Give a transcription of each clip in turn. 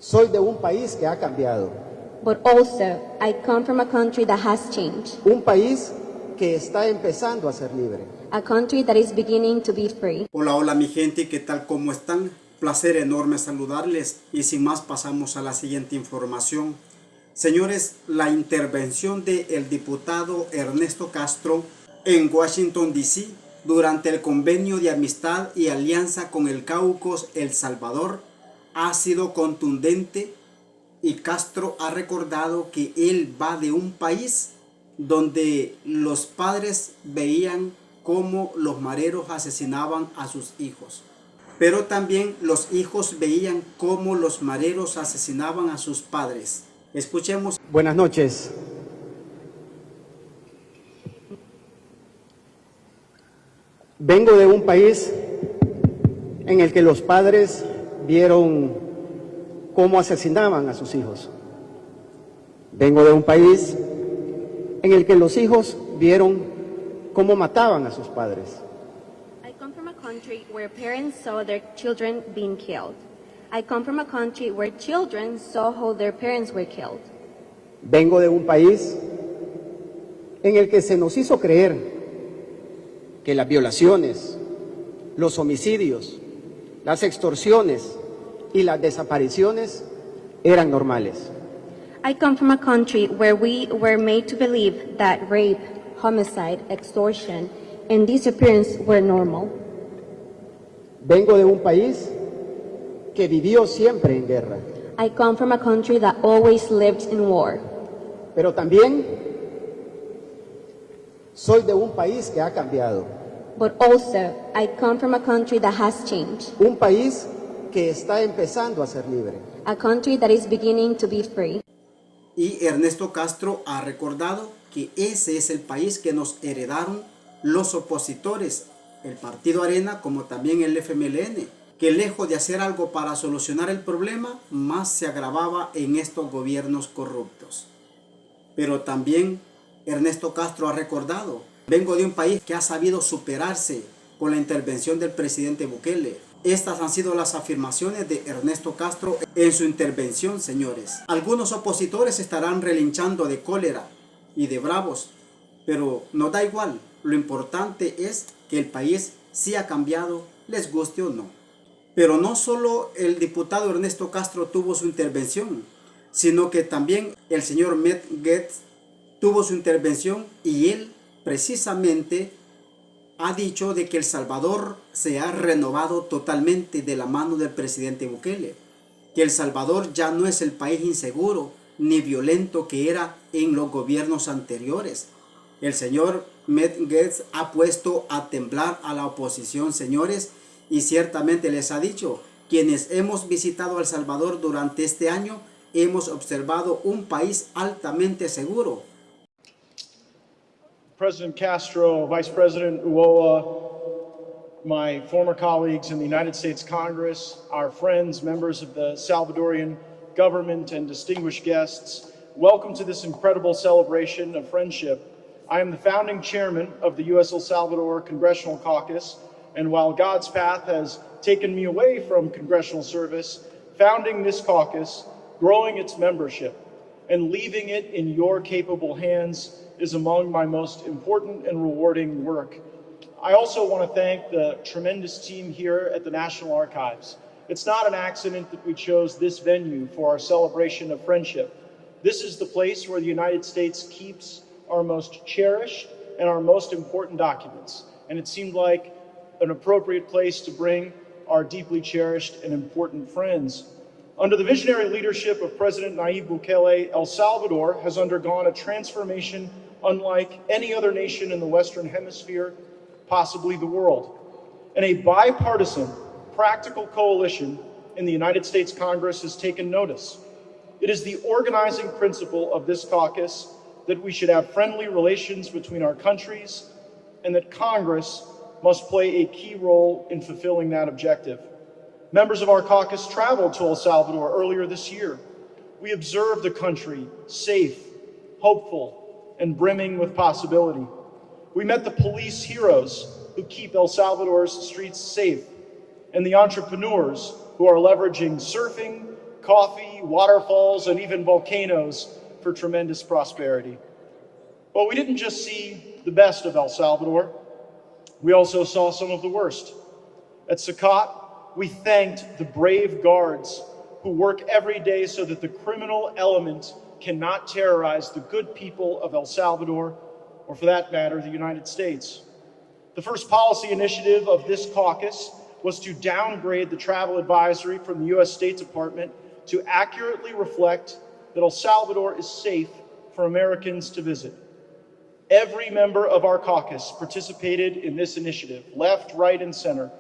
Soy de un país que ha cambiado. But also, I come from a country that has changed. Un país que está empezando a ser libre. A country that is beginning to be free. Hola, hola mi gente, ¿qué tal? ¿Cómo están? Placer enorme saludarles y sin más pasamos a la siguiente información. Señores, la intervención del diputado Ernesto Castro en Washington, D.C. durante el convenio de amistad y alianza con el Caucus El Salvador ha sido contundente y Castro ha recordado que él va de un país donde los padres veían cómo los mareros asesinaban a sus hijos. Pero también los hijos veían cómo los mareros asesinaban a sus padres. Escuchemos. Buenas noches. Vengo de un país en el que los padres vieron cómo asesinaban a sus hijos. Vengo de un país en el que los hijos vieron cómo mataban a sus padres. I come from a country where parents saw their children being killed. I come from a country where children saw how their parents were killed. Vengo de un país en el que se nos hizo creer que las violaciones, los homicidios, las extorsiones y las desapariciones eran normales. I come from a country where we were made to believe that rape, homicide, extortion, and disappearance were normal. Vengo de un país que vivió siempre en guerra. I come from a country that always lived in war. Pero también soy de un país que ha cambiado. But also, I come from a country that has changed. Un país que está empezando a ser libre. A country that is beginning to be free. Y Ernesto Castro ha recordado que ese es el país que nos heredaron los opositores, el Partido Arena como también el FMLN, que lejos de hacer algo para solucionar el problema, más se agravaba en estos gobiernos corruptos. Pero también Ernesto Castro ha recordado, vengo de un país que ha sabido superarse con la intervención del presidente Bukele. Estas han sido las afirmaciones de Ernesto Castro en su intervención, señores. Algunos opositores estarán relinchando de cólera y de bravos, pero no da igual. Lo importante es que el país sí ha cambiado, les guste o no. Pero no solo el diputado Ernesto Castro tuvo su intervención, sino que también el señor Gaetz tuvo su intervención y él precisamente ha dicho de que El Salvador se ha renovado totalmente de la mano del presidente Bukele, que El Salvador ya no es el país inseguro ni violento que era en los gobiernos anteriores. El señor Gaetz ha puesto a temblar a la oposición, señores, y ciertamente les ha dicho, quienes hemos visitado El Salvador durante este año, hemos observado un país altamente seguro. President Castro, Vice President Ulloa, my former colleagues in the United States Congress, our friends, members of the Salvadorian government, and distinguished guests, welcome to this incredible celebration of friendship. I am the founding chairman of the U.S. El Salvador Congressional Caucus, and while God's path has taken me away from congressional service, founding this caucus, growing its membership, and leaving it in your capable hands is among my most important and rewarding work. I also want to thank the tremendous team here at the National Archives. It's not an accident that we chose this venue for our celebration of friendship. This is the place where the United States keeps our most cherished and our most important documents. And it seemed like an appropriate place to bring our deeply cherished and important friends. Under the visionary leadership of President Nayib Bukele, El Salvador has undergone a transformation unlike any other nation in the Western Hemisphere, possibly the world. And a bipartisan, practical coalition in the United States Congress has taken notice. It is the organizing principle of this caucus that we should have friendly relations between our countries and that Congress must play a key role in fulfilling that objective. Members of our caucus traveled to El Salvador earlier this year. We observed a country safe, hopeful, and brimming with possibility. We met the police heroes who keep El Salvador's streets safe, and the entrepreneurs who are leveraging surfing, coffee, waterfalls, and even volcanoes for tremendous prosperity. But we didn't just see the best of El Salvador, we also saw some of the worst. At Sukkot, we thanked the brave guards who work every day so that the criminal element cannot terrorize the good people of El Salvador, or for that matter, the United States. The first policy initiative of this caucus was to downgrade the travel advisory from the U.S. State Department to accurately reflect that El Salvador is safe for Americans to visit. Every member of our caucus participated in this initiative, left, right, and center,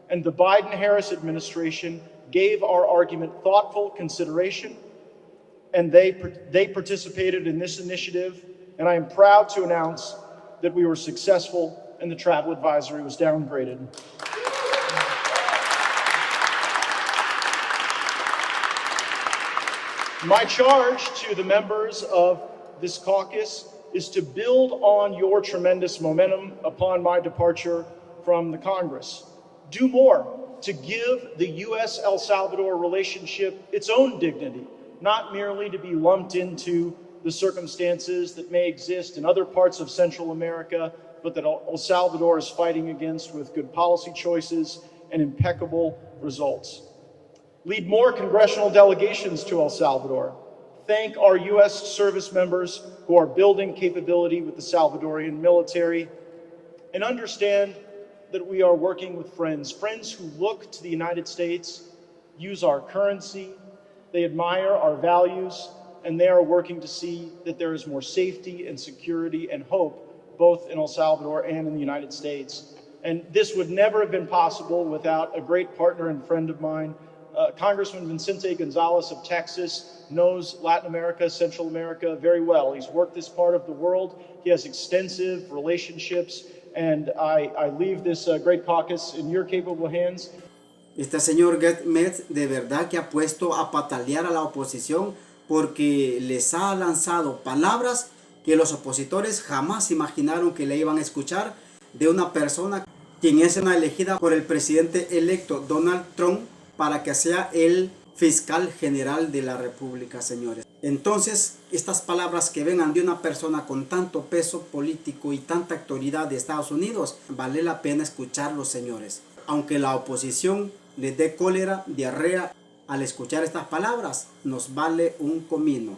and the Biden-Harris administration gave our argument thoughtful consideration, and they participated in this initiative, and I am proud to announce that we were successful and the travel advisory was downgraded. My charge to the members of this caucus is to build on your tremendous momentum upon my departure from the Congress. Do more to give the U.S.-El Salvador relationship its own dignity, not merely to be lumped into the circumstances that may exist in other parts of Central America, but that El Salvador is fighting against with good policy choices and impeccable results. Lead more congressional delegations to El Salvador. Thank our U.S. service members who are building capability with the Salvadorian military, and understand that we are working with friends who look to the United States, use our currency, they admire our values, and they are working to see that there is more safety and security and hope both in El Salvador and in the United States. And this would never have been possible without a great partner and friend of mine. Congressman Vicente Gonzalez of Texas knows Latin America, Central America very well. He's worked this part of the world. He has extensive relationships, and I leave this great caucus in your capable hands. Este señor Gaetz de verdad que ha puesto a patalear a la oposición porque les ha lanzado palabras que los opositores jamás imaginaron que le iban a escuchar de una persona quien es una elegida por el presidente electo Donald Trump para que sea el fiscal general de la República, señores. Entonces, estas palabras que vengan de una persona con tanto peso político y tanta autoridad de Estados Unidos, vale la pena escucharlos, señores. Aunque la oposición les dé cólera, diarrea, al escuchar estas palabras, nos vale un comino.